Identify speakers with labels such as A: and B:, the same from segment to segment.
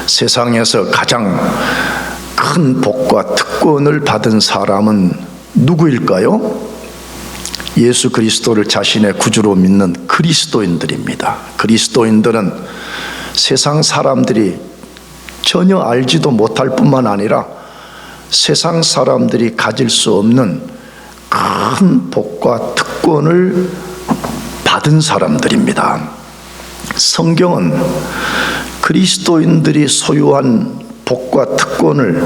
A: 세상에서 가장 큰 복과 특권을 받은 사람은 누구일까요? 예수 그리스도를 자신의 구주로 믿는 그리스도인들입니다. 그리스도인들은 세상 사람들이 전혀 알지도 못할 뿐만 아니라 세상 사람들이 가질 수 없는 큰 복과 특권을 받은 사람들입니다. 성경은 그리스도인들이 소유한 복과 특권을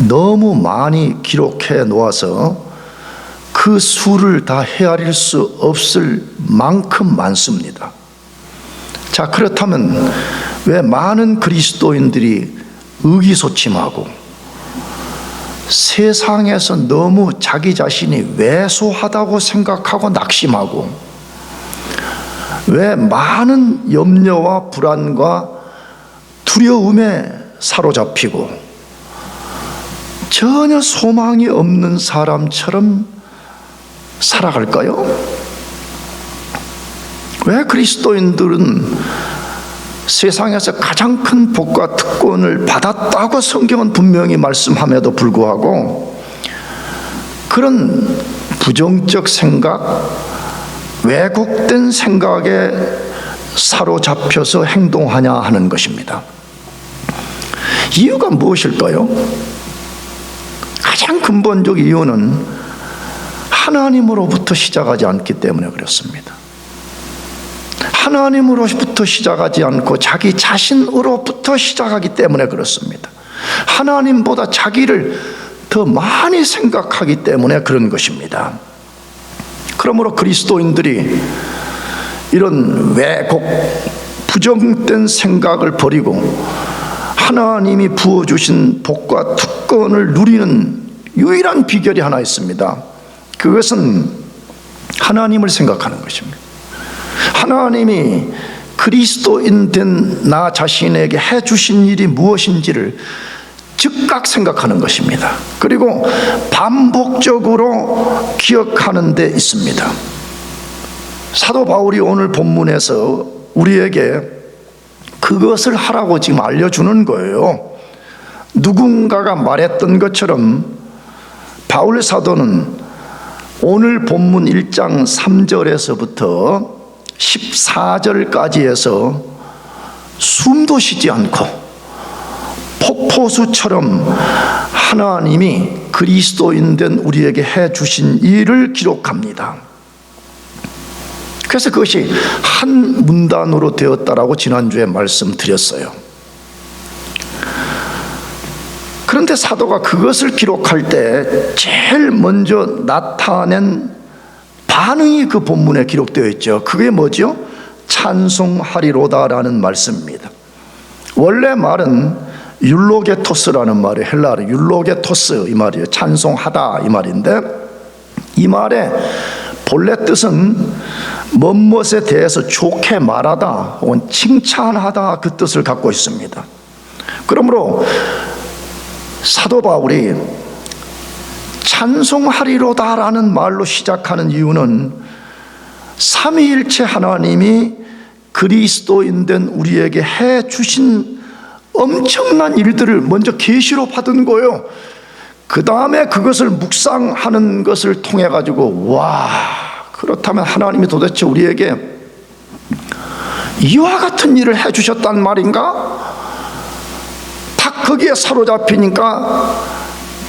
A: 너무 많이 기록해 놓아서 그 수를 다 헤아릴 수 없을 만큼 많습니다. 자, 그렇다면 왜 많은 그리스도인들이 의기소침하고 세상에서 너무 자기 자신이 왜소하다고 생각하고 낙심하고 왜 많은 염려와 불안과 두려움에 사로잡히고 전혀 소망이 없는 사람처럼 살아갈까요? 왜 그리스도인들은 세상에서 가장 큰 복과 특권을 받았다고 성경은 분명히 말씀함에도 불구하고 그런 부정적 생각, 왜곡된 생각에 사로잡혀서 행동하냐 하는 것입니다. 이유가 무엇일까요? 가장 근본적 이유는 하나님으로부터 시작하지 않기 때문에 그렇습니다. 하나님으로부터 시작하지 않고 자기 자신으로부터 시작하기 때문에 그렇습니다. 하나님보다 자기를 더 많이 생각하기 때문에 그런 것입니다. 그러므로 그리스도인들이 이런 왜곡, 부정된 생각을 버리고 하나님이 부어주신 복과 특권을 누리는 유일한 비결이 하나 있습니다. 그것은 하나님을 생각하는 것입니다. 하나님이 그리스도인 된 나 자신에게 해주신 일이 무엇인지를 즉각 생각하는 것입니다. 그리고 반복적으로 기억하는 데 있습니다. 사도 바울이 오늘 본문에서 우리에게 그것을 하라고 지금 알려주는 거예요. 누군가가 말했던 것처럼 바울 사도는 오늘 본문 1장 3절에서부터 14절까지 해서 숨도 쉬지 않고 폭포수처럼 하나님이 그리스도인 된 우리에게 해주신 일을 기록합니다. 그래서 그것이 한 문단으로 되었다라고 지난주에 말씀드렸어요. 그런데 사도가 그것을 기록할 때 제일 먼저 나타낸 반응이 그 본문에 기록되어 있죠. 그게 뭐죠? 찬송하리로다라는 말씀입니다. 원래 말은 율로게토스라는 말이에요. 헬라어로 율로게토스 이 말이에요. 찬송하다 이 말인데 이 말의 본래 뜻은 무엇에 대해서 좋게 말하다 혹은 칭찬하다 그 뜻을 갖고 있습니다. 그러므로 사도 바울이 찬송하리로다라는 말로 시작하는 이유는 삼위일체 하나님이 그리스도인 된 우리에게 해주신 엄청난 일들을 먼저 계시로 받은 거예요. 그 다음에 그것을 묵상하는 것을 통해 가지고 와, 그렇다면 하나님이 도대체 우리에게 이와 같은 일을 해주셨단 말인가? 딱 거기에 사로잡히니까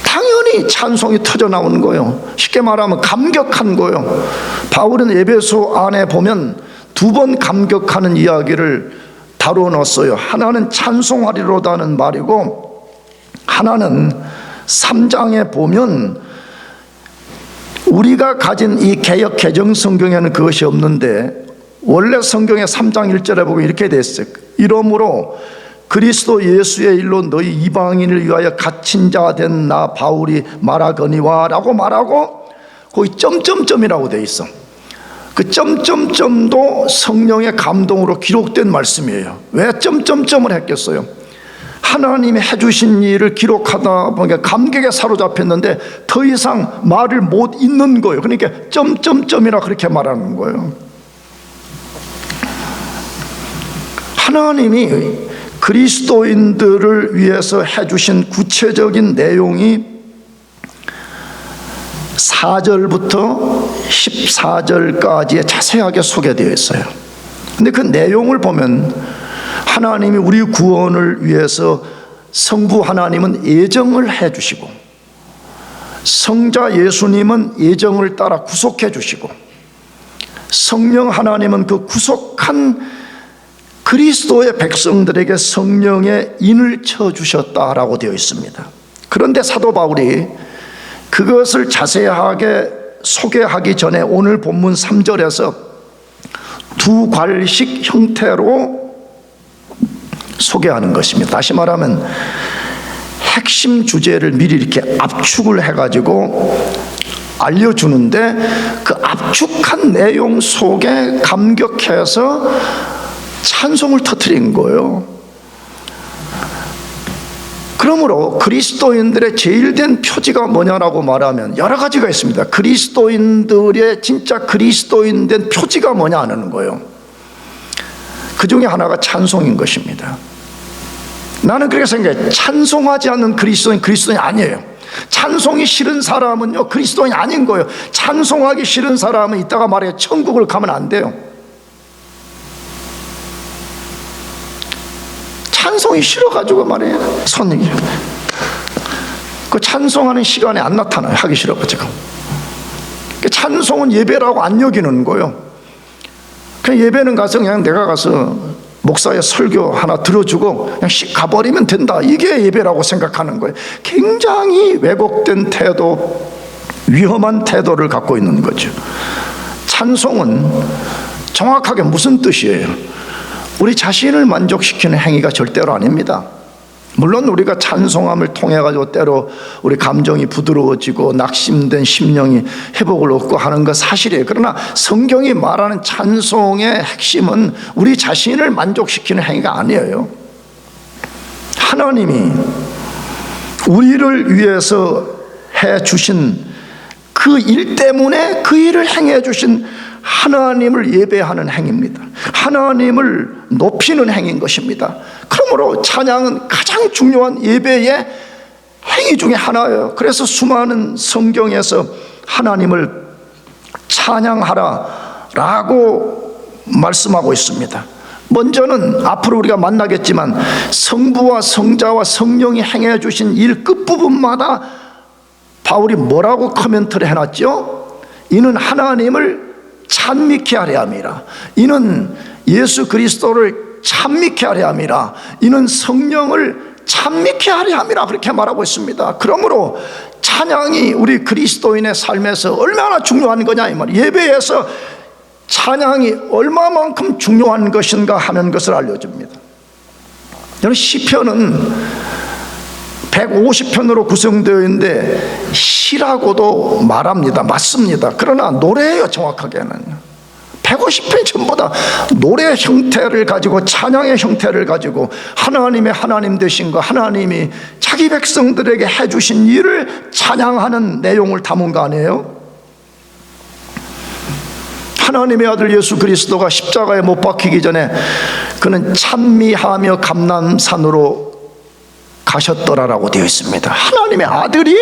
A: 당연히 찬송이 터져나오는 거예요. 쉽게 말하면 감격한 거예요. 바울은 에베소 안에 보면 2번 감격하는 이야기를 다뤄놨어요. 하나는 찬송하리로다는 말이고 하나는 3장에 보면 우리가 가진 이 개역 개정 성경에는 그것이 없는데 원래 성경의 3장 1절에 보면 이렇게 돼 있어요. 이러므로 그리스도 예수의 일로 너희 이방인을 위하여 갇힌 자 된 나 바울이 말하거니와 라고 말하고 거기 점점점이라고 돼 있어. 그 점점점도 성령의 감동으로 기록된 말씀이에요. 왜 점점점을 했겠어요? 하나님이 해주신 일을 기록하다 보니까 감격에 사로잡혔는데 더 이상 말을 못 잇는 거예요. 그러니까 점점점이라 그렇게 말하는 거예요. 하나님이 그리스도인들을 위해서 해주신 구체적인 내용이 4절부터 14절까지에 자세하게 소개되어 있어요. 근데 그 내용을 보면 하나님이 우리 구원을 위해서 성부 하나님은 예정을 해주시고, 성자 예수님은 예정을 따라 구속해 주시고, 성령 하나님은 그 구속한 그리스도의 백성들에게 성령의 인을 쳐주셨다라고 되어 있습니다. 그런데 사도 바울이 그것을 자세하게 소개하기 전에 오늘 본문 3절에서 두 괄식 형태로 소개하는 것입니다. 다시 말하면 핵심 주제를 미리 이렇게 압축을 해가지고 알려주는데, 그 압축한 내용 속에 감격해서 찬송을 터뜨린 거예요. 그러므로 그리스도인들의 제일 된 표지가 뭐냐라고 말하면 여러 가지가 있습니다. 그리스도인들의 진짜 그리스도인 된 표지가 뭐냐 하는 거예요. 그 중에 하나가 찬송인 것입니다. 나는 그렇게 생각해요. 찬송하지 않는 그리스도인이 아니에요. 찬송이 싫은 사람은요, 그리스도인이 아닌 거예요. 찬송하기 싫은 사람은 이따가 말해요, 천국을 가면 안 돼요. 찬송이 싫어가지고 말이에요, 손님이 그 찬송하는 시간에 안 나타나요. 하기 싫어가지고. 찬송은 예배라고 안 여기는 거예요. 그냥 예배는 가서 그냥 내가 가서 목사의 설교 하나 들어주고 그냥 가버리면 된다, 이게 예배라고 생각하는 거예요. 굉장히 왜곡된 태도, 위험한 태도를 갖고 있는 거죠. 찬송은 정확하게 무슨 뜻이에요? 우리 자신을 만족시키는 행위가 절대로 아닙니다. 물론 우리가 찬송함을 통해 가지고 때로 우리 감정이 부드러워지고 낙심된 심령이 회복을 얻고 하는 것 사실이에요. 그러나 성경이 말하는 찬송의 핵심은 우리 자신을 만족시키는 행위가 아니에요. 하나님이 우리를 위해서 해 주신 그 일 때문에 그 일을 행해 주신 하나님을 예배하는 행위입니다. 하나님을 높이는 행위인 것입니다. 그러므로 찬양은 가장 중요한 예배의 행위 중에 하나예요. 그래서 수많은 성경에서 하나님을 찬양하라 라고 말씀하고 있습니다. 먼저는 앞으로 우리가 만나겠지만 성부와 성자와 성령이 행해 주신 일 끝부분마다 바울이 뭐라고 코멘트를 해놨죠? 이는 하나님을 찬미케 하려 함이라. 이는 예수 그리스도를 찬미케 하려 함이라. 이는 성령을 찬미케 하려 함이라. 그렇게 말하고 있습니다. 그러므로 찬양이 우리 그리스도인의 삶에서 얼마나 중요한 거냐 이 말이에요. 예배에서 찬양이 얼마만큼 중요한 것인가 하는 것을 알려줍니다. 여러분, 시편은 150편으로 구성되어 있는데 시라고도 말합니다. 맞습니다. 그러나 노래예요. 정확하게는 150편 전부 다 노래 형태를 가지고, 찬양의 형태를 가지고 하나님의 하나님 되신 거, 하나님이 자기 백성들에게 해주신 일을 찬양하는 내용을 담은 거 아니에요? 하나님의 아들 예수 그리스도가 십자가에 못 박히기 전에 그는 찬미하며 감람산으로 가셨더라라고 되어 있습니다. 하나님의 아들이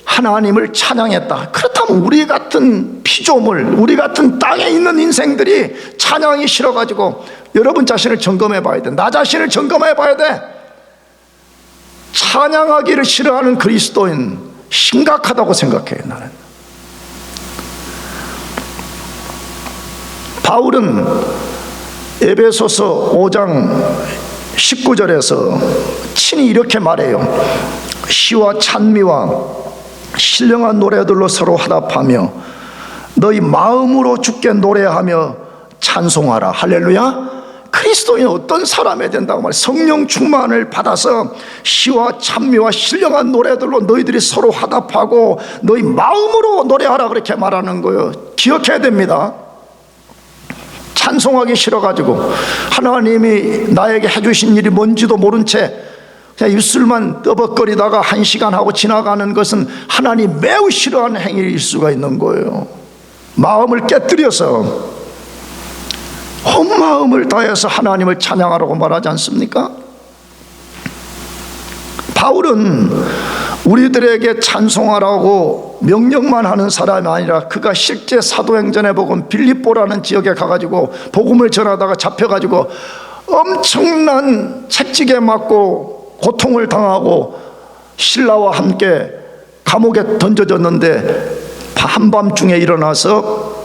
A: 하나님을 찬양했다. 그렇다면 우리 같은 피조물, 우리 같은 땅에 있는 인생들이 찬양이 싫어가지고 여러분 자신을 점검해 봐야 돼. 나 자신을 점검해 봐야 돼. 찬양하기를 싫어하는 그리스도인 심각하다고 생각해요. 나는. 바울은 에베소서 5장 19절에서 친히 이렇게 말해요. 시와 찬미와 신령한 노래들로 서로 화답하며 너희 마음으로 주께 노래하며 찬송하라. 할렐루야. 그리스도인은 어떤 사람이 된다고 말해요? 성령 충만을 받아서 시와 찬미와 신령한 노래들로 너희들이 서로 화답하고 너희 마음으로 노래하라. 그렇게 말하는 거예요. 기억해야 됩니다. 찬송하기 싫어가지고 하나님이 나에게 해주신 일이 뭔지도 모른 채 그냥 입술만 떠벅거리다가 1시간 하고 지나가는 것은 하나님 매우 싫어하는 행위일 수가 있는 거예요. 마음을 깨뜨려서 온 마음을 다해서 하나님을 찬양하라고 말하지 않습니까? 바울은 우리들에게 찬송하라고 명령만 하는 사람이 아니라 그가 실제 사도행전에 보면 빌립보라는 지역에 가가지고 복음을 전하다가 잡혀가지고 엄청난 채찍에 맞고 고통을 당하고 신라와 함께 감옥에 던져졌는데 한밤중에 일어나서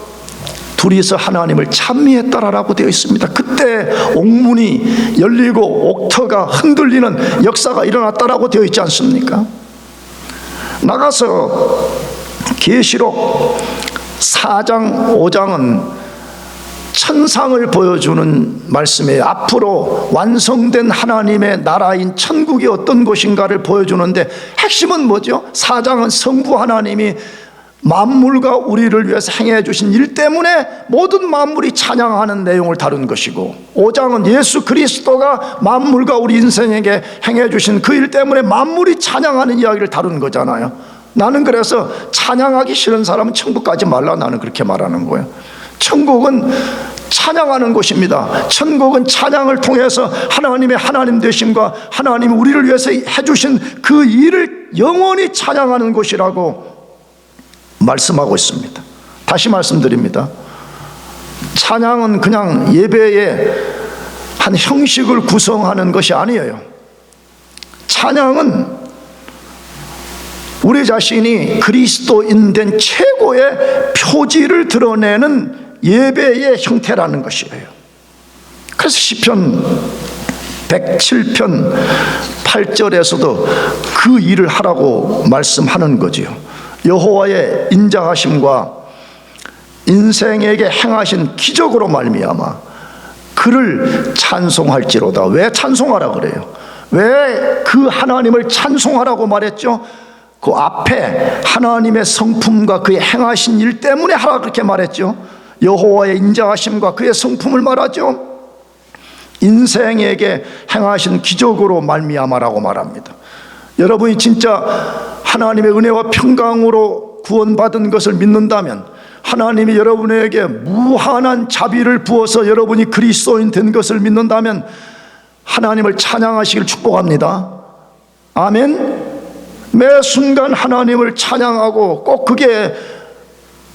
A: 둘이서 하나님을 찬미했다라고 되어 있습니다. 그때 옥문이 열리고 옥터가 흔들리는 역사가 일어났다라고 되어 있지 않습니까? 나가서 계시록 4장 5장은 천상을 보여주는 말씀이에요. 앞으로 완성된 하나님의 나라인 천국이 어떤 곳인가를 보여주는데 핵심은 뭐죠? 4장은 성부 하나님이 만물과 우리를 위해서 행해 주신 일 때문에 모든 만물이 찬양하는 내용을 다룬 것이고, 5장은 예수 그리스도가 만물과 우리 인생에게 행해 주신 그 일 때문에 만물이 찬양하는 이야기를 다룬 거잖아요. 나는 그래서 찬양하기 싫은 사람은 천국 가지 말라, 나는 그렇게 말하는 거예요. 천국은 찬양하는 곳입니다. 천국은 찬양을 통해서 하나님의 하나님 되심과 하나님이 우리를 위해서 해주신 그 일을 영원히 찬양하는 곳이라고 말씀하고 있습니다. 다시 말씀드립니다. 찬양은 그냥 예배의 한 형식을 구성하는 것이 아니에요. 찬양은 우리 자신이 그리스도인 된 최고의 표지를 드러내는 예배의 형태라는 것이에요. 그래서 시편 107편 8절에서도 그 일을 하라고 말씀하는 거지요. 여호와의 인자하심과 인생에게 행하신 기적으로 말미암아 그를 찬송할지로다. 왜 찬송하라 그래요? 왜 그 하나님을 찬송하라고 말했죠? 그 앞에 하나님의 성품과 그의 행하신 일 때문에 하라 그렇게 말했죠. 여호와의 인자하심과 그의 성품을 말하죠. 인생에게 행하신 기적으로 말미암아라고 말합니다. 여러분이 진짜 하나님의 은혜와 평강으로 구원받은 것을 믿는다면, 하나님이 여러분에게 무한한 자비를 부어서 여러분이 그리스도인 된 것을 믿는다면 하나님을 찬양하시길 축복합니다. 아멘. 매 순간 하나님을 찬양하고, 꼭 그게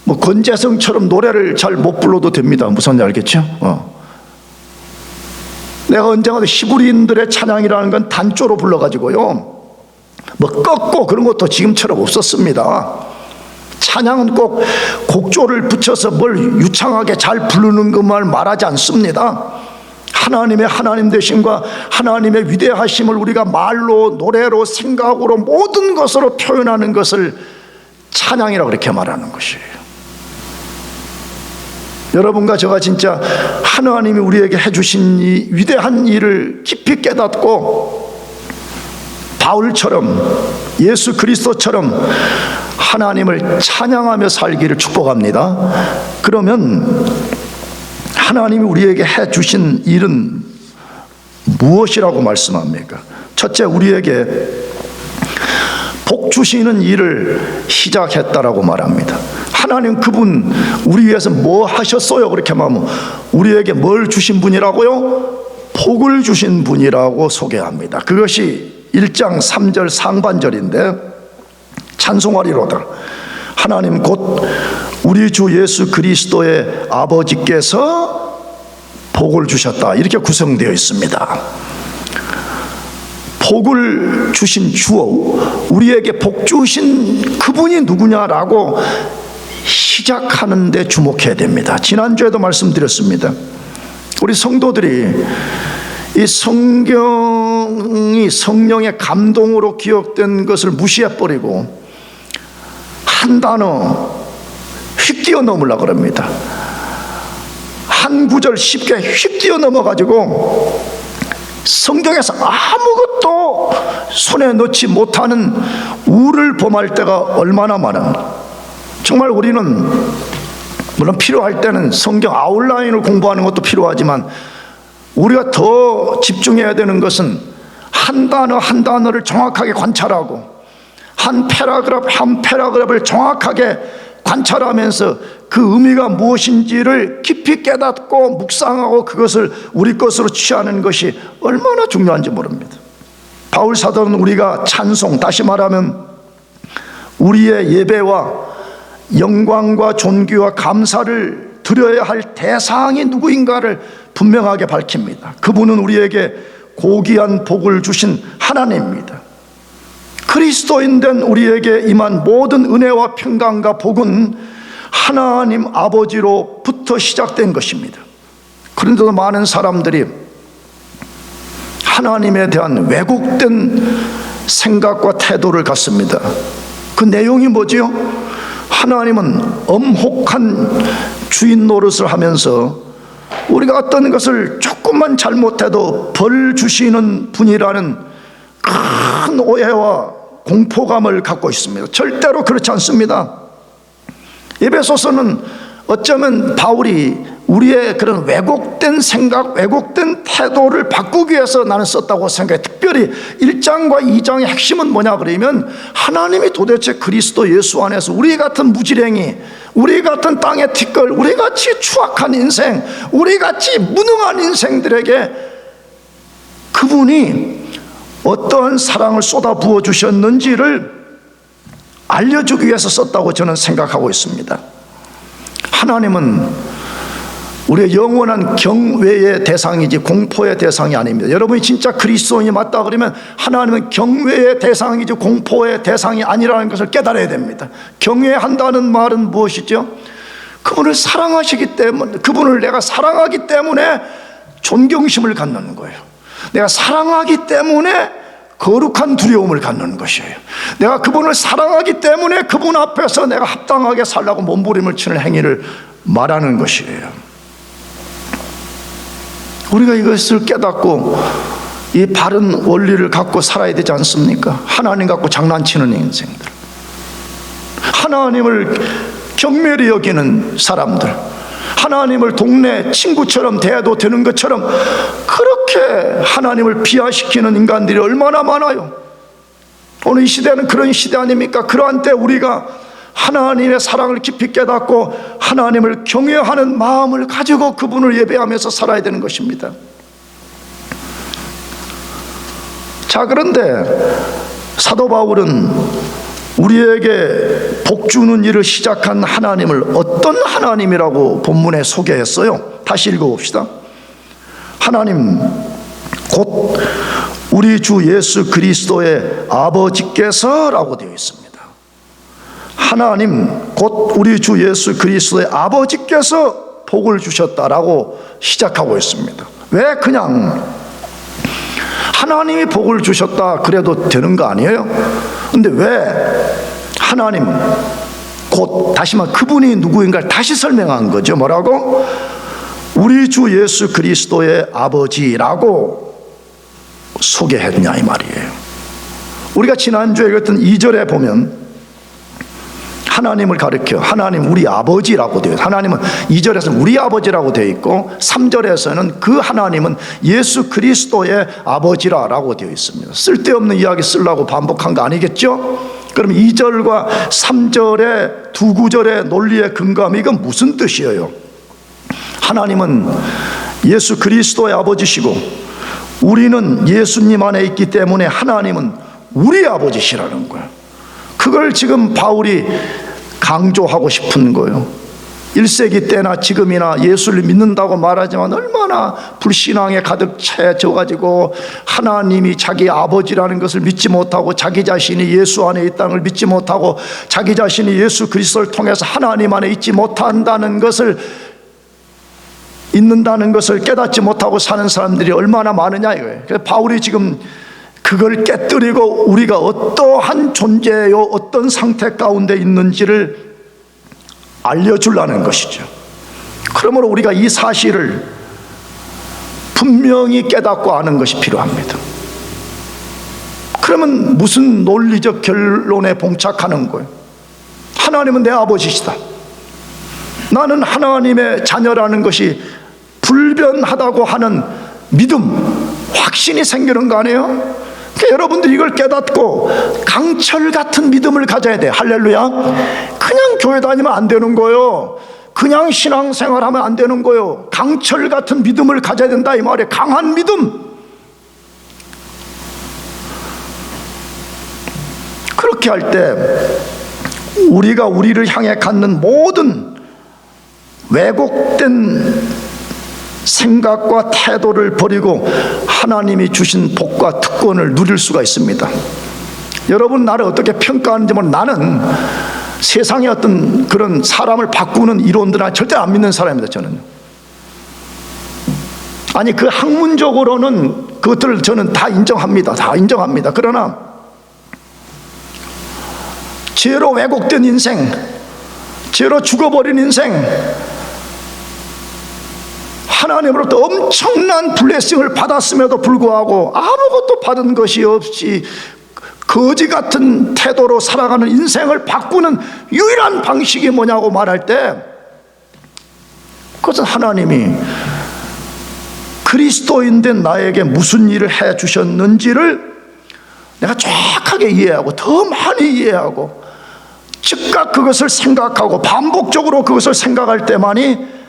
A: 뭐 권재성처럼 노래를 잘 못 불러도 됩니다. 무슨 말 알겠죠? 내가 언젠가도 히브리인들의 찬양이라는 건 단조로 불러가지고요, 뭐 꺾고 그런 것도 지금처럼 없었습니다. 찬양은 꼭 곡조를 붙여서 뭘 유창하게 잘 부르는 것만 말하지 않습니다. 하나님의 하나님 되심과 하나님의 위대하심을 우리가 말로, 노래로, 생각으로, 모든 것으로 표현하는 것을 찬양이라고 그렇게 말하는 것이에요. 여러분과 제가 진짜 하나님이 우리에게 해주신 이 위대한 일을 깊이 깨닫고 바울처럼, 예수 그리스도처럼 하나님을 찬양하며 살기를 축복합니다. 그러면 하나님이 우리에게 해주신 일은 무엇이라고 말씀합니까? 첫째, 우리에게 복 주시는 일을 시작했다라고 말합니다. 하나님 그분 우리 위해서 뭐 하셨어요? 그렇게 말하면 우리에게 뭘 주신 분이라고요? 복을 주신 분이라고 소개합니다. 그것이 1장 3절 상반절인데, 찬송하리로다. 하나님 곧 우리 주 예수 그리스도의 아버지께서 복을 주셨다, 이렇게 구성되어 있습니다. 복을 주신 주어, 우리에게 복 주신 그분이 누구냐라고 시작하는 데 주목해야 됩니다. 지난주에도 말씀드렸습니다. 우리 성도들이 이 성경이 성령의 감동으로 기억된 것을 무시해버리고 한 단어 휙 뛰어넘으려고 합니다. 한 구절 쉽게 휙 뛰어넘어가지고 성경에서 아무것도 손에 넣지 못하는 우를 범할 때가 얼마나 많은가. 정말 우리는 물론 필요할 때는 성경 아웃라인을 공부하는 것도 필요하지만, 우리가 더 집중해야 되는 것은 한 단어 한 단어를 정확하게 관찰하고, 한 패러그래프 한 패러그래프를 정확하게 관찰하면서 그 의미가 무엇인지를 깊이 깨닫고 묵상하고 그것을 우리 것으로 취하는 것이 얼마나 중요한지 모릅니다. 바울 사도는 우리가 찬송, 다시 말하면 우리의 예배와 영광과 존귀와 감사를 드려야 할 대상이 누구인가를 분명하게 밝힙니다. 그분은 우리에게 고귀한 복을 주신 하나님입니다. 그리스도인 된 우리에게 임한 모든 은혜와 평강과 복은 하나님 아버지로부터 시작된 것입니다. 그런데도 많은 사람들이 하나님에 대한 왜곡된 생각과 태도를 갖습니다. 그 내용이 뭐지요? 하나님은 엄혹한 주인 노릇을 하면서 우리가 어떤 것을 조금만 잘못해도 벌 주시는 분이라는 큰 오해와 공포감을 갖고 있습니다. 절대로 그렇지 않습니다. 에베소서는 어쩌면 바울이 우리의 그런 왜곡된 생각, 왜곡된 태도를 바꾸기 위해서 나는 썼다고 생각해. 특별히 1장과 2장의 핵심은 뭐냐 그러면 하나님이 도대체 그리스도 예수 안에서 우리 같은 무지랭이, 우리 같은 땅의 티끌, 우리 같이 추악한 인생, 우리 같이 무능한 인생들에게 그분이 어떠한 사랑을 쏟아 부어 주셨는지를 알려주기 위해서 썼다고 저는 생각하고 있습니다. 하나님은 우리의 영원한 경외의 대상이지 공포의 대상이 아닙니다. 여러분이 진짜 그리스도인이 맞다 그러면 하나님은 경외의 대상이지 공포의 대상이 아니라는 것을 깨달아야 됩니다. 경외한다는 말은 무엇이죠? 그분을 사랑하시기 때문에, 그분을 내가 사랑하기 때문에 존경심을 갖는 거예요. 내가 사랑하기 때문에 거룩한 두려움을 갖는 것이에요. 내가 그분을 사랑하기 때문에 그분 앞에서 내가 합당하게 살라고 몸부림을 치는 행위를 말하는 것이에요. 우리가 이것을 깨닫고 이 바른 원리를 갖고 살아야 되지 않습니까? 하나님 갖고 장난치는 인생들, 하나님을 경멸히 여기는 사람들, 하나님을 동네 친구처럼 대해도 되는 것처럼 그렇게 하나님을 비하시키는 인간들이 얼마나 많아요. 오늘 이 시대는 그런 시대 아닙니까? 그러한 때 우리가 하나님의 사랑을 깊이 깨닫고 하나님을 경외하는 마음을 가지고 그분을 예배하면서 살아야 되는 것입니다. 자, 그런데 사도 바울은 우리에게 복 주는 일을 시작한 하나님을 어떤 하나님이라고 본문에 소개했어요? 다시 읽어봅시다. 하나님 곧 우리 주 예수 그리스도의 아버지께서라고 되어 있습니다. 하나님 곧 우리 주 예수 그리스도의 아버지께서 복을 주셨다라고 시작하고 있습니다. 왜 그냥 하나님이 복을 주셨다 그래도 되는 거 아니에요? 근데 왜 하나님 곧, 다시 말해 그분이 누구인가를 다시 설명한 거죠. 뭐라고? 우리 주 예수 그리스도의 아버지라고 소개했냐 이 말이에요. 우리가 지난주에 읽었던 2절에 보면 하나님을 가리켜 하나님 우리 아버지라고 되어 있어요. 하나님은 2절에서는 우리 아버지라고 되어 있고 3절에서는 그 하나님은 예수 그리스도의 아버지라고 되어 있습니다. 쓸데없는 이야기 쓰려고 반복한 거 아니겠죠? 그럼 2절과 3절의 두 구절의 논리의 근거함이 이건 무슨 뜻이에요? 하나님은 예수 그리스도의 아버지시고 우리는 예수님 안에 있기 때문에 하나님은 우리 아버지시라는 거예요. 그걸 지금 바울이 강조하고 싶은 거예요. 1세기 때나 지금이나 예수를 믿는다고 말하지만 얼마나 불신앙에 가득 채져가지고 하나님이 자기 아버지라는 것을 믿지 못하고 자기 자신이 예수 안에 있다는 걸 믿지 못하고 자기 자신이 예수 그리스도를 통해서 하나님 안에 있지 못한다는 것을 있는다는 것을 깨닫지 못하고 사는 사람들이 얼마나 많으냐 이거예요. 그래서 바울이 지금 그걸 깨뜨리고 우리가 어떠한 존재요 어떤 상태 가운데 있는지를 알려주려는 것이죠. 그러므로 우리가 이 사실을 분명히 깨닫고 아는 것이 필요합니다. 그러면 무슨 논리적 결론에 봉착하는 거예요? 하나님은 내 아버지시다. 나는 하나님의 자녀라는 것이 불변하다고 하는 믿음, 확신이 생기는 거 아니에요? 그러니까 여러분들이 이걸 깨닫고 강철 같은 믿음을 가져야 돼. 할렐루야. 그냥 교회 다니면 안 되는 거예요. 그냥 신앙생활하면 안 되는 거예요. 강철 같은 믿음을 가져야 된다 이 말이에요. 강한 믿음. 그렇게 할 때 우리가 우리를 향해 갖는 모든 왜곡된 생각과 태도를 버리고 하나님이 주신 복과 특권을 누릴 수가 있습니다. 여러분, 나를 어떻게 평가하는지 모르는, 나는 세상의 어떤 그런 사람을 바꾸는 이론들은 절대 안 믿는 사람입니다. 저는 아니, 그 학문적으로는 그것들을 저는 다 인정합니다. 다 인정합니다. 그러나 죄로 왜곡된 인생, 죄로 죽어버린 인생, 하나님으로부터 엄청난 블레싱을 받았음에도 불구하고 아무것도 받은 것이 없이 거지 같은 태도로 살아가는 인생을 바꾸는 유일한 방식이 뭐냐고 말할 때, 그것은 하나님이 그리스도인된 나에게 무슨 일을 해 주셨는지를 내가 정확하게 이해하고 더 많이 이해하고 즉각 그것을 생각하고 반복적으로 그것을 생각할 때만이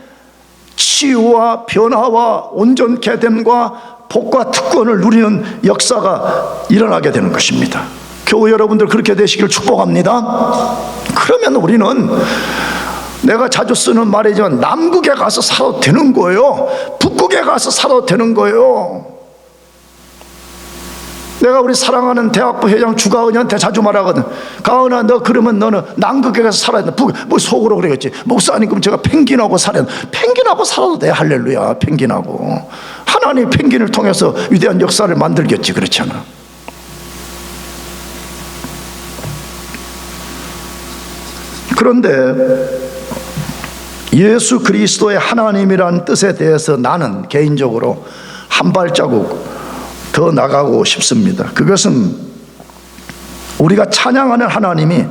A: 치유와 변화와 온전케 됨과 복과 특권을 누리는 역사가 일어나게 되는 것입니다. 교회 여러분들 그렇게 되시길 축복합니다. 그러면 우리는, 내가 자주 쓰는 말이지만, 남극에 가서 살아도 되는 거예요. 북극에 가서 살아도 되는 거예요. 내가 우리 사랑하는 대학부 회장 주가은이한테 자주 말하거든. 가은아, 너 그러면 너는 남극에 가서 살아야 돼. 뭐 속으로 그러겠지. 목사님, 그럼 제가 펭귄하고 살아야 돼. 펭귄하고 살아도 돼. 할렐루야. 펭귄하고. 하나님 펭귄을 통해서 위대한 역사를 만들겠지. 그렇잖아. 그런데 예수 그리스도의 하나님이라는 뜻에 대해서 나는 개인적으로 한 발자국 더 나가고 싶습니다. 그것은 우리가 찬양하는 하나님이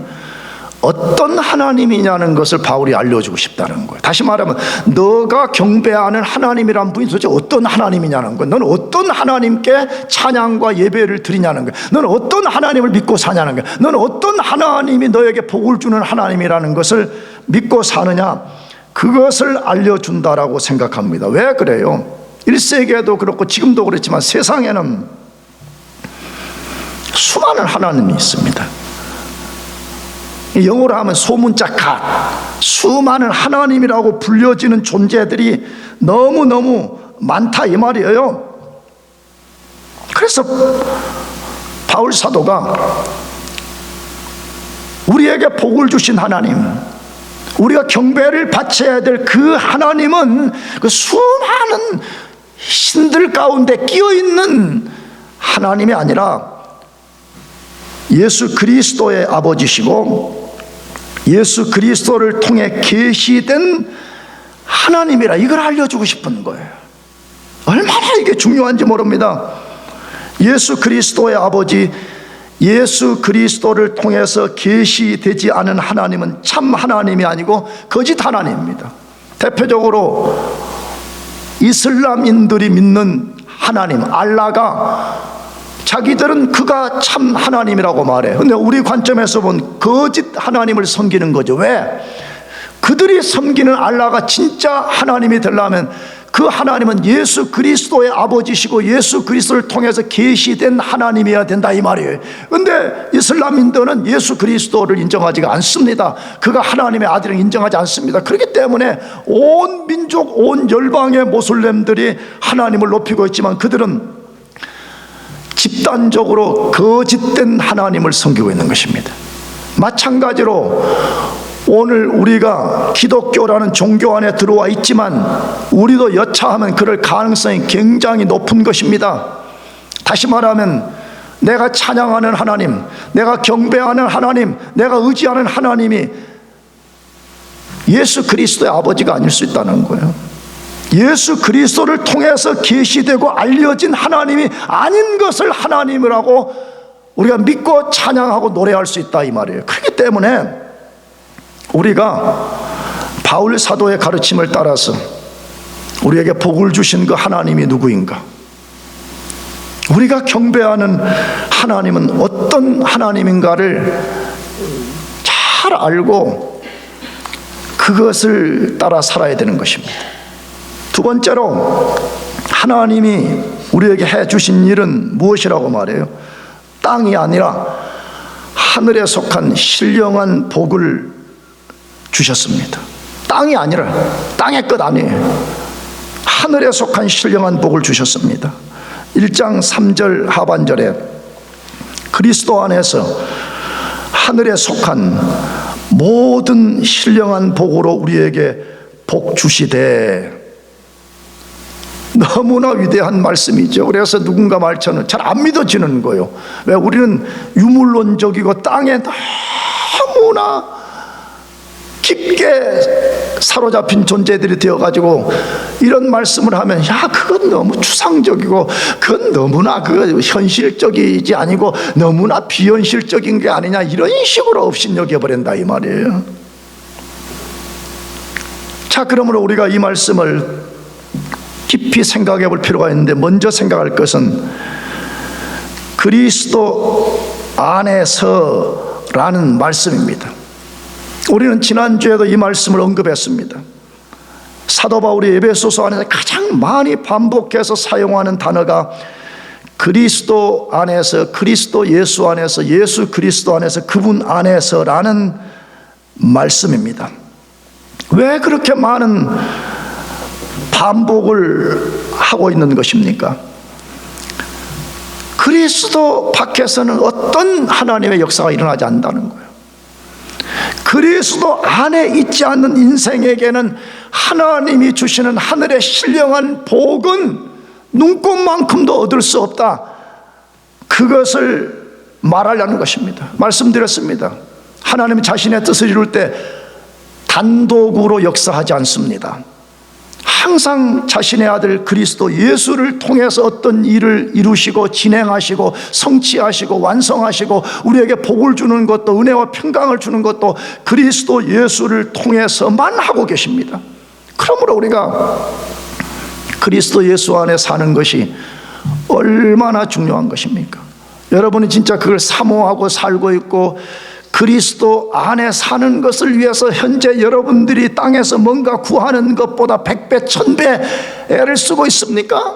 A: 어떤 하나님이냐는 것을 바울이 알려주고 싶다는 거예요. 다시 말하면 너가 경배하는 하나님이란 분이 도대체 어떤 하나님이냐는 거예요. 너는 어떤 하나님께 찬양과 예배를 드리냐는 거예요. 너는 어떤 하나님을 믿고 사냐는 거예요. 너는 어떤 하나님이 너에게 복을 주는 하나님이라는 것을 믿고 사느냐, 그것을 알려준다라고 생각합니다. 왜 그래요? 1세기에도 그렇고 지금도 그렇지만 세상에는 수많은 하나님이 있습니다. 영어로 하면 소문자 갓, 수많은 하나님이라고 불려지는 존재들이 너무너무 많다 이 말이에요. 그래서 바울 사도가 우리에게 복을 주신 하나님, 우리가 경배를 바쳐야 될 그 하나님은 그 수많은 신들 가운데 끼어있는 하나님이 아니라 예수 그리스도의 아버지시고 예수 그리스도를 통해 계시된 하나님이라, 이걸 알려주고 싶은 거예요. 얼마나 이게 중요한지 모릅니다. 예수 그리스도의 아버지, 예수 그리스도를 통해서 계시되지 않은 하나님은 참 하나님이 아니고 거짓 하나님입니다. 대표적으로 이슬람인들이 믿는 하나님 알라가 자기들은 그가 참 하나님이라고 말해. 근데 우리 관점에서 본 거짓 하나님을 섬기는 거죠. 왜? 그들이 섬기는 알라가 진짜 하나님이 되려면 그 하나님은 예수 그리스도의 아버지시고 예수 그리스도를 통해서 계시된 하나님이어야 된다 이 말이에요. 근데 이슬람인들은 예수 그리스도를 인정하지가 않습니다. 그가 하나님의 아들을 인정하지 않습니다. 그렇기 때문에 온 민족, 온 열방의 모슬렘들이 하나님을 높이고 있지만 그들은 집단적으로 거짓된 하나님을 섬기고 있는 것입니다. 마찬가지로 오늘 우리가 기독교라는 종교 안에 들어와 있지만 우리도 여차하면 그럴 가능성이 굉장히 높은 것입니다. 다시 말하면 내가 찬양하는 하나님, 내가 경배하는 하나님, 내가 의지하는 하나님이 예수 그리스도의 아버지가 아닐 수 있다는 거예요. 예수 그리스도를 통해서 계시되고 알려진 하나님이 아닌 것을 하나님이라고 우리가 믿고 찬양하고 노래할 수 있다 이 말이에요. 그렇기 때문에 우리가 바울 사도의 가르침을 따라서 우리에게 복을 주신 그 하나님이 누구인가, 우리가 경배하는 하나님은 어떤 하나님인가를 잘 알고 그것을 따라 살아야 되는 것입니다. 두 번째로 하나님이 우리에게 해 주신 일은 무엇이라고 말해요? 땅이 아니라 하늘에 속한 신령한 복을 주셨습니다. 땅이 아니라, 땅의 것 아니에요. 하늘에 속한 신령한 복을 주셨습니다. 1장 3절 하반절에 그리스도 안에서 하늘에 속한 모든 신령한 복으로 우리에게 복 주시되. 너무나 위대한 말씀이죠. 그래서 누군가 말처럼 잘 안 믿어지는 거예요. 왜? 우리는 유물론적이고 땅에 너무나 깊게 사로잡힌 존재들이 되어가지고 이런 말씀을 하면, 야, 그건 너무 추상적이고 그건 너무나 현실적이지 아니고 너무나 비현실적인 게 아니냐, 이런 식으로 업신여겨버린다 이 말이에요. 자, 그러므로 우리가 이 말씀을 깊이 생각해 볼 필요가 있는데, 먼저 생각할 것은 그리스도 안에서라는 말씀입니다. 우리는 지난주에도 이 말씀을 언급했습니다. 사도 바울이 에베소서 안에서 가장 많이 반복해서 사용하는 단어가 그리스도 안에서, 그리스도 예수 안에서, 예수 그리스도 안에서, 그분 안에서라는 말씀입니다. 왜 그렇게 많은 반복을 하고 있는 것입니까? 그리스도 밖에서는 어떤 하나님의 역사가 일어나지 않는다는 거예요. 그리스도 안에 있지 않는 인생에게는 하나님이 주시는 하늘의 신령한 복은 눈꽃만큼도 얻을 수 없다. 그것을 말하려는 것입니다. 말씀드렸습니다. 하나님이 자신의 뜻을 이룰 때 단독으로 역사하지 않습니다. 항상 자신의 아들 그리스도 예수를 통해서 어떤 일을 이루시고 진행하시고 성취하시고 완성하시고 우리에게 복을 주는 것도, 은혜와 평강을 주는 것도 그리스도 예수를 통해서만 하고 계십니다. 그러므로 우리가 그리스도 예수 안에 사는 것이 얼마나 중요한 것입니까? 여러분이 진짜 그걸 사모하고 살고 있고 그리스도 안에 사는 것을 위해서 현재 여러분들이 땅에서 뭔가 구하는 것보다 100배, 1000배 애를 쓰고 있습니까?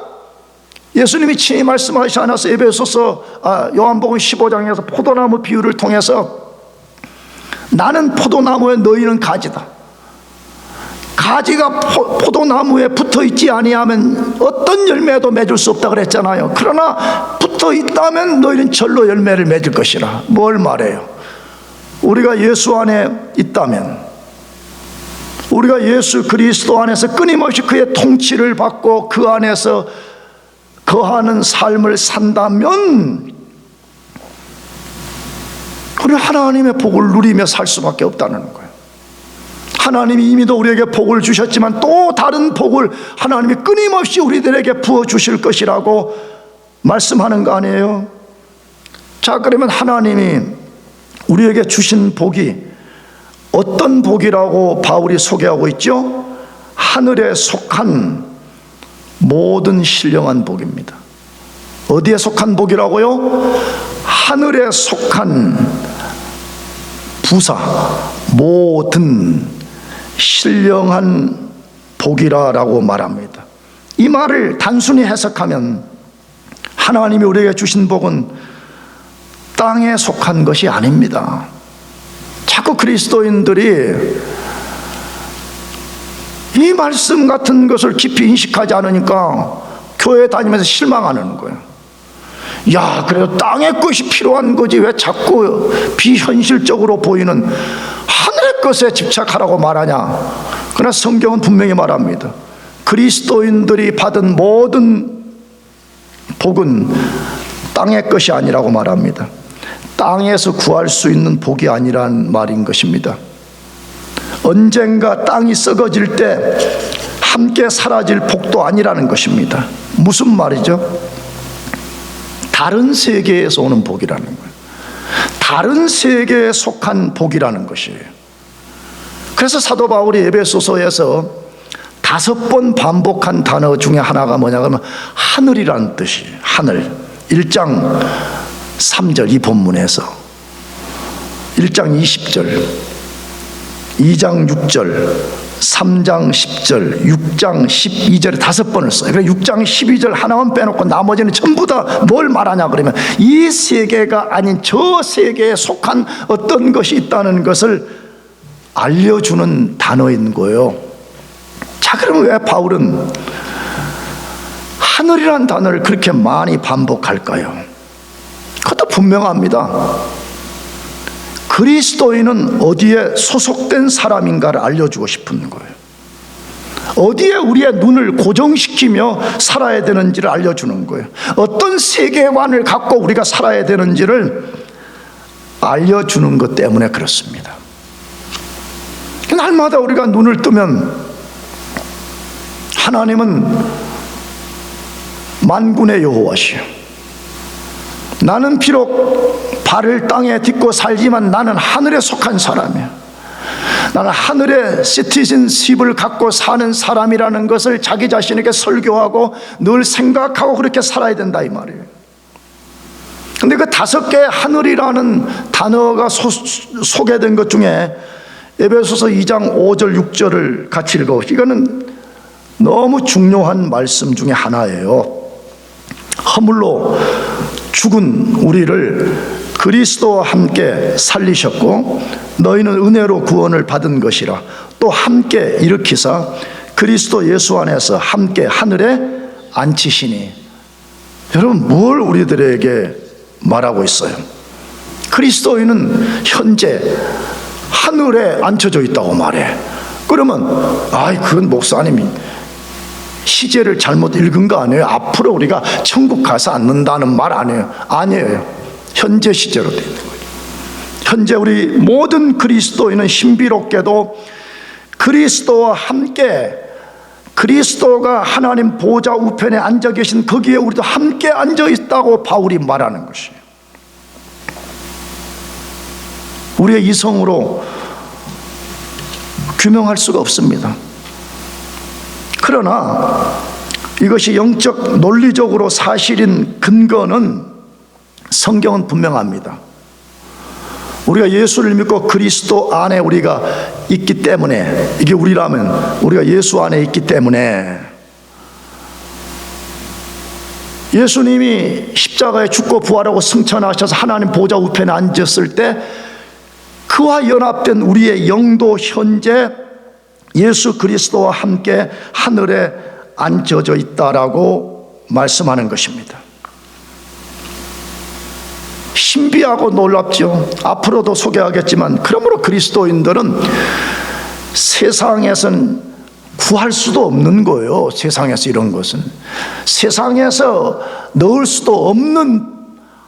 A: 예수님이 친히 말씀하시지 않아서 요한복음 15장에서 포도나무 비유를 통해서 나는 포도나무에 너희는 가지다. 가지가 포도나무에 붙어 있지 아니하면 어떤 열매도 맺을 수 없다 그랬잖아요. 그러나 붙어 있다면 너희는 절로 열매를 맺을 것이라. 뭘 말해요? 우리가 예수 안에 있다면, 우리가 예수 그리스도 안에서 끊임없이 그의 통치를 받고 그 안에서 거하는 삶을 산다면 우리는 하나님의 복을 누리며 살 수밖에 없다는 거예요. 하나님이 이미도 우리에게 복을 주셨지만 또 다른 복을 하나님이 끊임없이 우리들에게 부어주실 것이라고 말씀하는 거 아니에요? 자, 그러면 하나님이 우리에게 주신 복이 어떤 복이라고 바울이 소개하고 있죠? 하늘에 속한 모든 신령한 복입니다. 어디에 속한 복이라고요? 하늘에 속한 부사, 모든 신령한 복이라고 말합니다. 이 말을 단순히 해석하면 하나님이 우리에게 주신 복은 땅에 속한 것이 아닙니다. 자꾸 그리스도인들이 이 말씀 같은 것을 깊이 인식하지 않으니까 교회 다니면서 실망하는 거예요. 야, 그래도 땅의 것이 필요한 거지 왜 자꾸 비현실적으로 보이는 하늘의 것에 집착하라고 말하냐. 그러나 성경은 분명히 말합니다. 그리스도인들이 받은 모든 복은 땅의 것이 아니라고 말합니다. 땅에서 구할 수 있는 복이 아니란 말인 것입니다. 언젠가 땅이 썩어질 때 함께 사라질 복도 아니라는 것입니다. 무슨 말이죠? 다른 세계에서 오는 복이라는 거예요. 다른 세계에 속한 복이라는 것이에요. 그래서 사도 바울이 에베소서에서 5번 반복한 단어 중에 하나가 뭐냐 그러면 하늘이라는 뜻이에요. 하늘. 1장 3절 이 본문에서 1장 20절 2장 6절, 3장 10절, 6장 12절에 5번을 써요. 그래서 6장 12절 하나만 빼놓고 나머지는 전부 다 뭘 말하냐 그러면 이 세계가 아닌 저 세계에 속한 어떤 것이 있다는 것을 알려주는 단어인 거예요. 자, 그러면 왜 바울은 하늘이라는 단어를 그렇게 많이 반복할까요? 그것도 분명합니다. 그리스도인은 어디에 소속된 사람인가를 알려주고 싶은 거예요. 어디에 우리의 눈을 고정시키며 살아야 되는지를 알려주는 거예요. 어떤 세계관을 갖고 우리가 살아야 되는지를 알려주는 것 때문에 그렇습니다. 날마다 우리가 눈을 뜨면 하나님은 만군의 여호와시요, 나는 비록 발을 땅에 딛고 살지만 나는 하늘에 속한 사람이야, 나는 하늘의 시티즌십을 갖고 사는 사람이라는 것을 자기 자신에게 설교하고 늘 생각하고 그렇게 살아야 된다 이 말이에요. 근데 그 5개 하늘이라는 단어가 소개된 것 중에 에베소서 2장 5절 6절을 같이 읽어. 이거는 너무 중요한 말씀 중에 하나예요. 허물로 죽은 우리를 그리스도와 함께 살리셨고 너희는 은혜로 구원을 받은 것이라 또 함께 일으키사 그리스도 예수 안에서 함께 하늘에 앉히시니. 여러분, 뭘 우리들에게 말하고 있어요? 그리스도인은 현재 하늘에 앉혀져 있다고 말해. 그러면 그건 목사님이 시제를 잘못 읽은 거 아니에요? 앞으로 우리가 천국 가서 앉는다는 말 아니에요? 아니에요. 현재 시제로 되어 있는 거예요. 현재 우리 모든 그리스도인은 신비롭게도 그리스도와 함께, 그리스도가 하나님 보좌 우편에 앉아 계신 거기에 우리도 함께 앉아 있다고 바울이 말하는 것이에요. 우리의 이성으로 규명할 수가 없습니다. 그러나 이것이 영적 논리적으로 사실인 근거는 성경은 분명합니다. 우리가 예수를 믿고 그리스도 안에 우리가 있기 때문에, 이게 우리라면 우리가 예수 안에 있기 때문에, 예수님이 십자가에 죽고 부활하고 승천하셔서 하나님 보좌 우편에 앉았을 때 그와 연합된 우리의 영도 현재 예수 그리스도와 함께 하늘에 앉혀져 있다라고 말씀하는 것입니다. 신비하고 놀랍죠. 앞으로도 소개하겠지만, 그러므로 그리스도인들은 세상에서는 구할 수도 없는 거예요. 세상에서 이런 것은 세상에서 넣을 수도 없는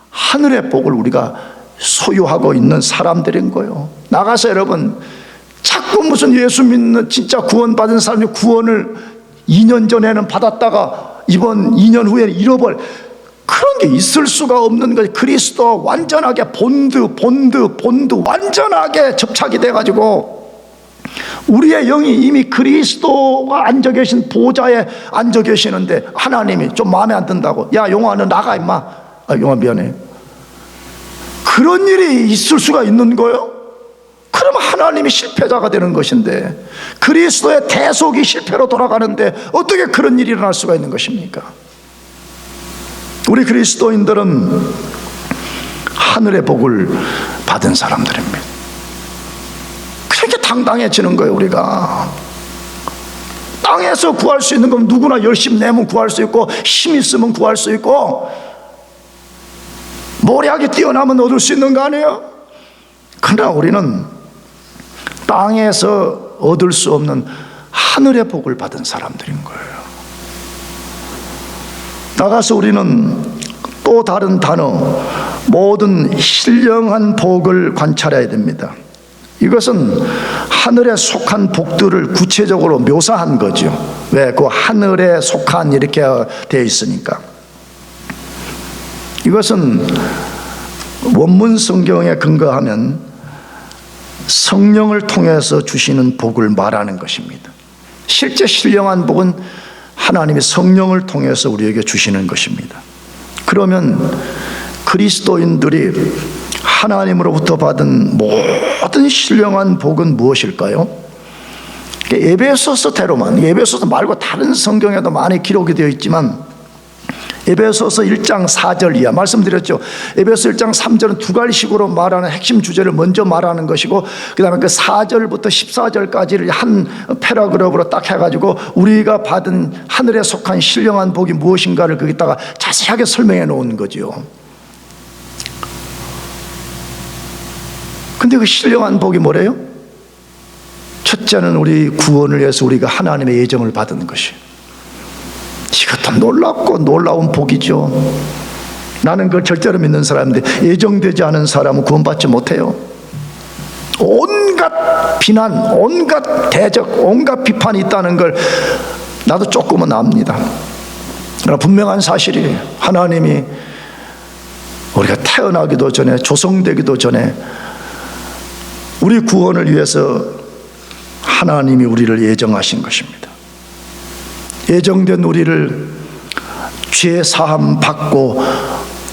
A: 하늘의 복을 우리가 소유하고 있는 사람들인 거예요. 나가서 여러분, 자꾸 무슨 예수 믿는 진짜 구원받은 사람이 구원을 2년 전에는 받았다가 이번 2년 후에는 잃어버려, 그런 게 있을 수가 없는 거예요. 그리스도와 완전하게 본드 완전하게 접착이 돼가지고 우리의 영이 이미 그리스도가 앉아 계신 보좌에 앉아 계시는데 하나님이 좀 마음에 안 든다고, 야 용아 너 나가 임마, 용아 미안해, 그런 일이 있을 수가 있는 거예요? 그럼 하나님이 실패자가 되는 것인데, 그리스도의 대속이 실패로 돌아가는데 어떻게 그런 일이 일어날 수가 있는 것입니까? 우리 그리스도인들은 하늘의 복을 받은 사람들입니다. 그렇게 당당해지는 거예요. 우리가 땅에서 구할 수 있는 건 누구나 열심히 내면 구할 수 있고, 힘 있으면 구할 수 있고, 모략이 뛰어나면 얻을 수 있는 거 아니에요? 그러나 우리는 땅에서 얻을 수 없는 하늘의 복을 받은 사람들인 거예요. 나가서 우리는 또 다른 단어, 모든 신령한 복을 관찰해야 됩니다. 이것은 하늘에 속한 복들을 구체적으로 묘사한 거죠. 왜? 그 하늘에 속한 이렇게 되어 있으니까. 이것은 원문 성경에 근거하면 성령을 통해서 주시는 복을 말하는 것입니다. 실제 신령한 복은 하나님이 성령을 통해서 우리에게 주시는 것입니다. 그러면 그리스도인들이 하나님으로부터 받은 모든 받은 신령한 복은 무엇일까요? 에베소서대로만, 에베소서 말고 다른 성경에도 많이 기록이 되어 있지만 에베소서 1장 4절 이하 말씀드렸죠. 에베소 1장 3절은 두 갈식으로 말하는 핵심 주제를 먼저 말하는 것이고, 그 다음에 그 4절부터 14절까지를 한 패러그래프로 딱 해가지고 우리가 받은 하늘에 속한 신령한 복이 무엇인가를 거기다가 자세하게 설명해 놓은 거죠. 근데 그 신령한 복이 뭐래요? 첫째는 우리 구원을 위해서 우리가 하나님의 예정을 받은 것이, 이것도 놀랍고 놀라운 복이죠. 나는 그걸 절대로 믿는 사람인데 예정되지 않은 사람은 구원받지 못해요. 온갖 비난, 온갖 대적, 온갖 비판이 있다는 걸 나도 조금은 압니다. 그러나 분명한 사실이, 하나님이 우리가 태어나기도 전에, 조성되기도 전에 우리 구원을 위해서 하나님이 우리를 예정하신 것입니다. 예정된 우리를 죄 사함 받고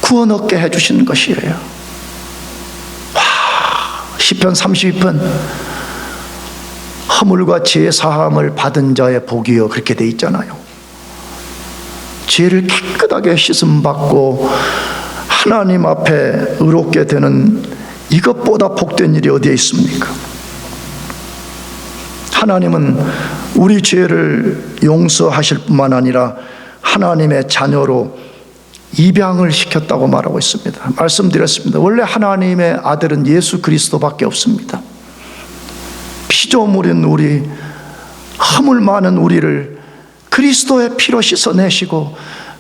A: 구원 얻게 해주시는 것이에요. 시편 32편 허물과 죄 사함을 받은 자의 복이요, 그렇게 돼 있잖아요. 죄를 깨끗하게 씻음 받고 하나님 앞에 의롭게 되는 이것보다 복된 일이 어디에 있습니까? 하나님은 우리 죄를 용서하실 뿐만 아니라 하나님의 자녀로 입양을 시켰다고 말하고 있습니다. 말씀드렸습니다. 원래 하나님의 아들은 예수 그리스도밖에 없습니다. 피조물인 우리, 허물 많은 우리를 그리스도의 피로 씻어내시고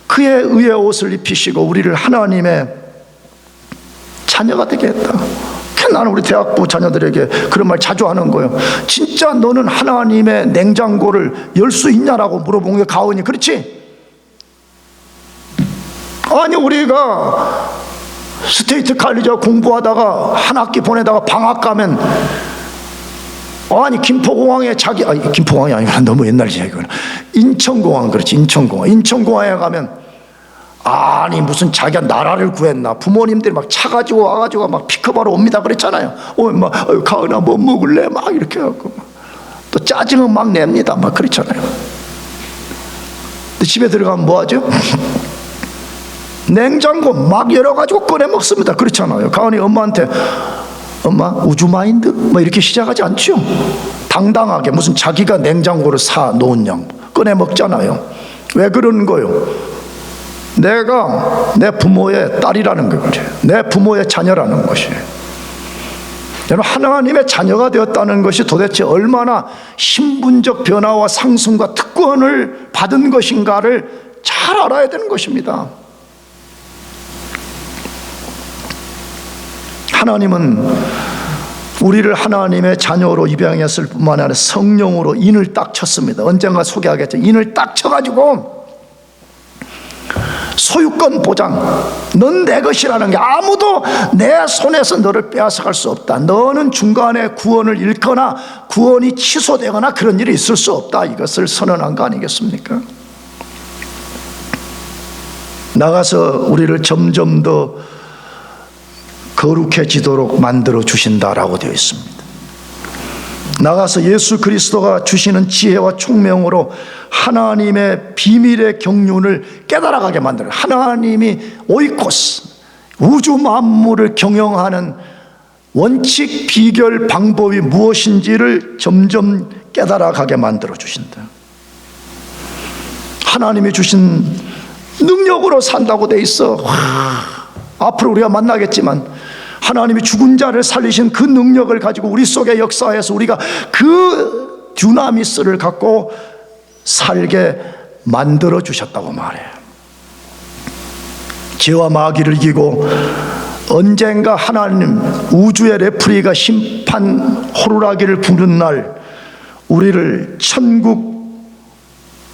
A: 그의 의의 옷을 입히시고 우리를 하나님의 자녀가 되게 했다. 나는 우리 대학부 자녀들에게 그런 말 자주 하는 거예요. 진짜 너는 하나님의 냉장고를 열 수 있냐라고 물어본 게 가은이, 그렇지? 아니, 우리가 스테이트 칼리지 공부하다가 한 학기 보내다가 방학 가면, 아니 김포공항에 김포공항이 아니라 너무 옛날 얘기구나. 인천공항, 그렇지, 인천공항에 가면, 아니 무슨 자기가 나라를 구했나, 부모님들이 막 차 가지고 와가지고 막 픽업하러 옵니다 그랬잖아요. 막 가은아 뭐 먹을래? 막 이렇게 하고 또 짜증은 막 냅니다. 막 그렇잖아요. 근데 집에 들어가면 뭐 하죠? 냉장고 막 열어가지고 꺼내 먹습니다. 그렇잖아요. 가은이 엄마한테 엄마 우주마인드? 뭐 이렇게 시작하지 않죠. 당당하게 무슨 자기가 냉장고를 사 놓은 양 꺼내 먹잖아요. 왜 그러는 거예요? 내가 내 부모의 딸이라는 거죠. 내 부모의 자녀라는 것이에요. 여러분, 하나님의 자녀가 되었다는 것이 도대체 얼마나 신분적 변화와 상승과 특권을 받은 것인가를 잘 알아야 되는 것입니다. 하나님은 우리를 하나님의 자녀로 입양했을 뿐만 아니라 성령으로 인을 딱 쳤습니다. 언젠가 소개하겠죠. 인을 딱 쳐가지고 소유권 보장, 넌 내 것이라는 게 아무도 내 손에서 너를 빼앗아갈 수 없다. 너는 중간에 구원을 잃거나 구원이 취소되거나 그런 일이 있을 수 없다. 이것을 선언한 거 아니겠습니까? 나가서 우리를 점점 더 거룩해지도록 만들어 주신다라고 되어 있습니다. 나가서 예수 그리스도가 주시는 지혜와 총명으로 하나님의 비밀의 경륜을 깨달아가게 만들어요. 하나님이 오이코스, 우주 만물을 경영하는 원칙, 비결, 방법이 무엇인지를 점점 깨달아가게 만들어 주신다. 하나님이 주신 능력으로 산다고 돼 있어. 앞으로 우리가 만나겠지만 하나님이 죽은 자를 살리신 그 능력을 가지고 우리 속에 역사해서 우리가 그 듀나미스를 갖고 살게 만들어 주셨다고 말해요. 죄와 마귀를 이기고 언젠가 하나님 우주의 레프리가 심판 호루라기를 부는 날 우리를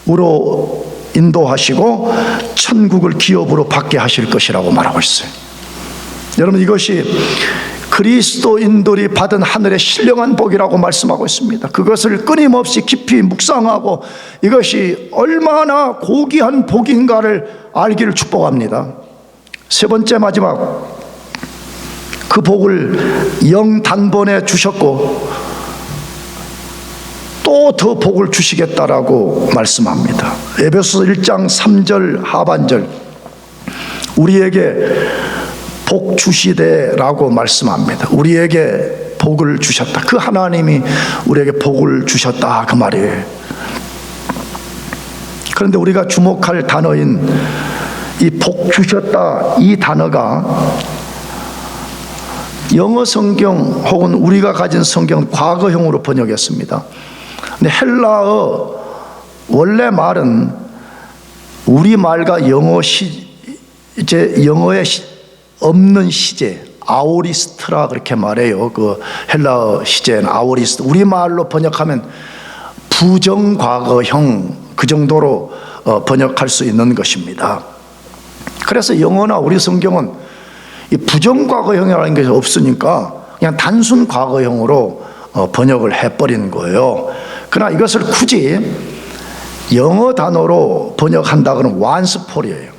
A: 천국으로 인도하시고 천국을 기업으로 받게 하실 것이라고 말하고 있어요. 여러분, 이것이 그리스도인들이 받은 하늘의 신령한 복이라고 말씀하고 있습니다. 그것을 끊임없이 깊이 묵상하고 이것이 얼마나 고귀한 복인가를 알기를 축복합니다. 세 번째, 마지막, 그 복을 영단번에 주셨고 또 더 복을 주시겠다라고 말씀합니다. 에베소서 1장 3절 하반절, 우리에게 복 주시되라고 말씀합니다. 우리에게 복을 주셨다. 그 하나님이 우리에게 복을 주셨다, 그 말이에요. 그런데 우리가 주목할 단어인 이 복 주셨다, 이 단어가 영어 성경 혹은 우리가 가진 성경은 과거형으로 번역했습니다. 근데 헬라어 원래 말은 우리말과 영어에 없는 시제, 아오리스트라 그렇게 말해요. 그 헬라어 시제는 아오리스트. 우리말로 번역하면 부정과거형, 그 정도로 번역할 수 있는 것입니다. 그래서 영어나 우리 성경은 이 부정과거형이라는 게 없으니까 그냥 단순 과거형으로 번역을 해버리는 거예요. 그러나 이것을 굳이 영어 단어로 번역한다고는 oncefor이에요.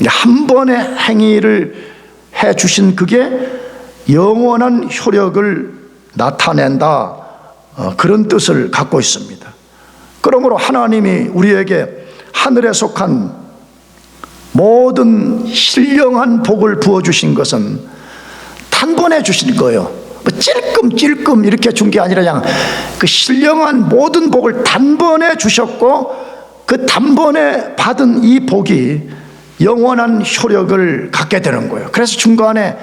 A: 한 번의 행위를 해주신 그게 영원한 효력을 나타낸다, 그런 뜻을 갖고 있습니다. 그러므로 하나님이 우리에게 하늘에 속한 모든 신령한 복을 부어주신 것은 단번에 주신 거예요. 찔끔찔끔 이렇게 준 게 아니라 그냥 그 신령한 모든 복을 단번에 주셨고, 그 단번에 받은 이 복이 영원한 효력을 갖게 되는 거예요. 그래서 중간에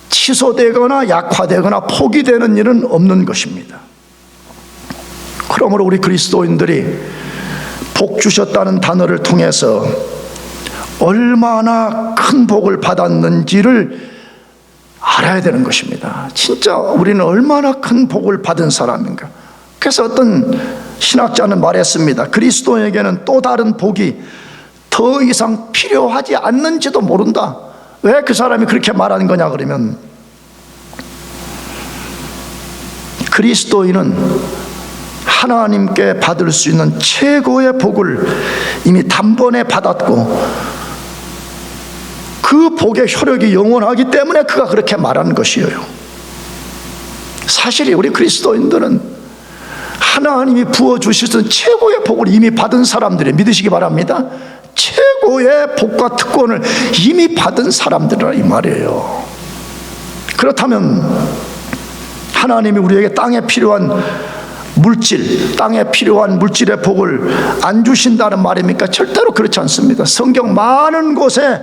A: 취소되거나 약화되거나 포기되는 일은 없는 것입니다. 그러므로 우리 그리스도인들이 복 주셨다는 단어를 통해서 얼마나 큰 복을 받았는지를 알아야 되는 것입니다. 진짜 우리는 얼마나 큰 복을 받은 사람인가. 그래서 어떤 신학자는 말했습니다. 그리스도에게는 또 다른 복이 더 이상 필요하지 않는지도 모른다. 왜 그 사람이 그렇게 말하는 거냐 그러면, 그리스도인은 하나님께 받을 수 있는 최고의 복을 이미 단번에 받았고 그 복의 효력이 영원하기 때문에 그가 그렇게 말하는 것이에요. 사실이 우리 그리스도인들은 하나님이 부어주시던 최고의 복을 이미 받은 사람들이, 믿으시기 바랍니다. 최고의 복과 특권을 이미 받은 사람들이라 이 말이에요. 그렇다면 하나님이 우리에게 땅에 필요한 물질의 복을 안 주신다는 말입니까? 절대로 그렇지 않습니다. 성경 많은 곳에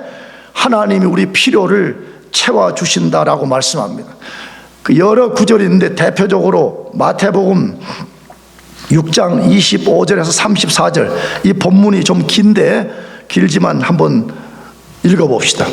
A: 하나님이 우리 필요를 채워주신다라고 말씀합니다. 그 여러 구절이 있는데 대표적으로 마태복음 6장 25절에서 34절, 이 본문이 좀 길지만 한번 읽어봅시다.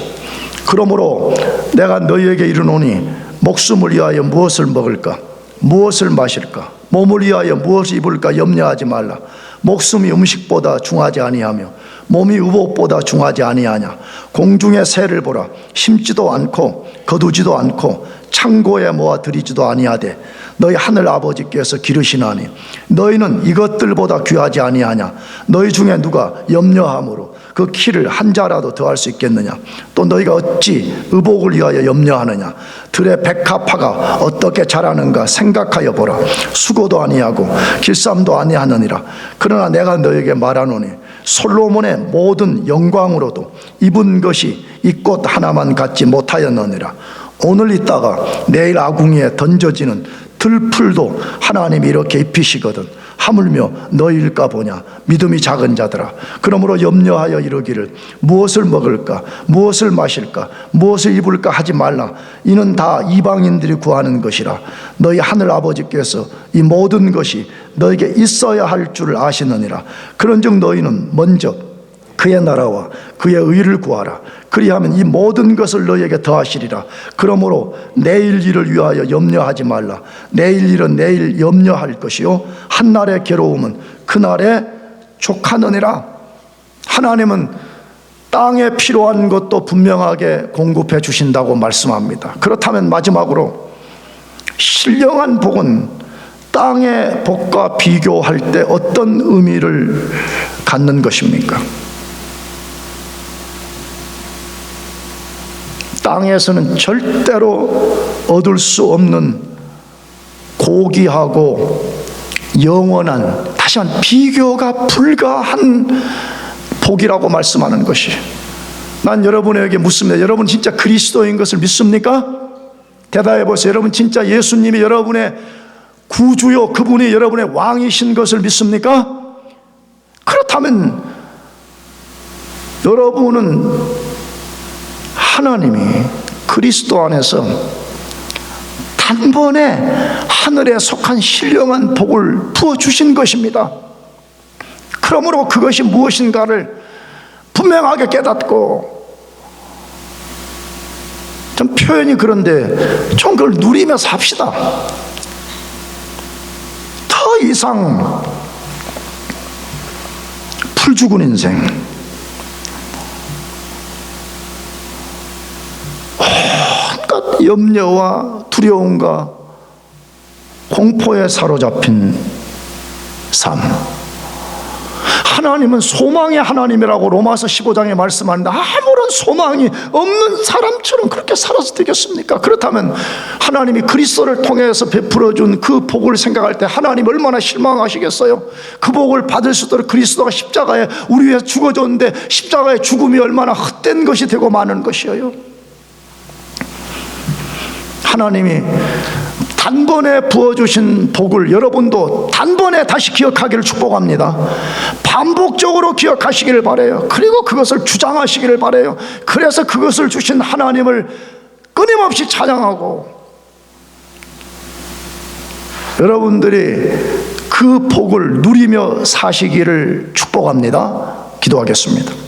A: 그러므로 내가 너희에게 이르노니 목숨을 위하여 무엇을 먹을까, 무엇을 마실까, 몸을 위하여 무엇을 입을까 염려하지 말라. 목숨이 음식보다 중하지 아니하며 몸이 의복보다 중하지 아니하냐. 공중의 새를 보라. 심지도 않고 거두지도 않고 창고에 모아 들이지도 아니하되 너희 하늘 아버지께서 기르시나니 너희는 이것들보다 귀하지 아니하냐. 너희 중에 누가 염려함으로 그 키를 한 자라도 더할 수 있겠느냐. 또 너희가 어찌 의복을 위하여 염려하느냐. 들의 백합화가 어떻게 자라는가 생각하여 보라. 수고도 아니하고 길쌈도 아니하느니라. 그러나 내가 너희에게 말하노니 솔로몬의 모든 영광으로도 입은 것이 이 꽃 하나만 갖지 못하였느니라. 오늘 있다가 내일 아궁이에 던져지는 들풀도 하나님이 이렇게 입히시거든. 하물며 너희일까 보냐. 믿음이 작은 자들아. 그러므로 염려하여 이르기를 무엇을 먹을까, 무엇을 마실까, 무엇을 입을까 하지 말라. 이는 다 이방인들이 구하는 것이라. 너희 하늘 아버지께서 이 모든 것이 너에게 있어야 할 줄 아시느니라. 그런즉 너희는 먼저 그의 나라와 그의 의를 구하라. 그리하면 이 모든 것을 너희에게 더하시리라. 그러므로 내일 일을 위하여 염려하지 말라. 내일 일은 내일 염려할 것이요 한날의 괴로움은 그날에 족하느니라. 하나님은 땅에 필요한 것도 분명하게 공급해 주신다고 말씀합니다. 그렇다면 마지막으로 신령한 복은 땅의 복과 비교할 때 어떤 의미를 갖는 것입니까? 땅에서는 절대로 얻을 수 없는 고귀하고 영원한, 다시 한 비교가 불가한 복이라고 말씀하는 것이. 난 여러분에게 묻습니다. 여러분 진짜 그리스도인 것을 믿습니까? 대답해 보세요. 여러분 진짜 예수님이 여러분의 구주요, 그분이 여러분의 왕이신 것을 믿습니까? 그렇다면 여러분은 하나님이 그리스도 안에서 단번에 하늘에 속한 신령한 복을 부어주신 것입니다. 그러므로 그것이 무엇인가를 분명하게 깨닫고, 좀 표현이 그런데 좀 그걸 누리며 삽시다. 더 이상 풀 죽은 인생, 온갖 염려와 두려움과 공포에 사로잡힌 삶. 하나님은 소망의 하나님이라고 로마서 15장에 말씀하는데 아무런 소망이 없는 사람처럼 그렇게 살아서 되겠습니까? 그렇다면 하나님이 그리스도를 통해서 베풀어준 그 복을 생각할 때 하나님 얼마나 실망하시겠어요? 그 복을 받을 수 있도록 그리스도가 십자가에 우리 위해 죽어줬는데 십자가의 죽음이 얼마나 헛된 것이 되고 마는 것이에요. 하나님이 단번에 부어주신 복을 여러분도 단번에 다시 기억하기를 축복합니다. 반복적으로 기억하시기를 바라요. 그리고 그것을 주장하시기를 바라요. 그래서 그것을 주신 하나님을 끊임없이 찬양하고, 여러분들이 그 복을 누리며 사시기를 축복합니다. 기도하겠습니다.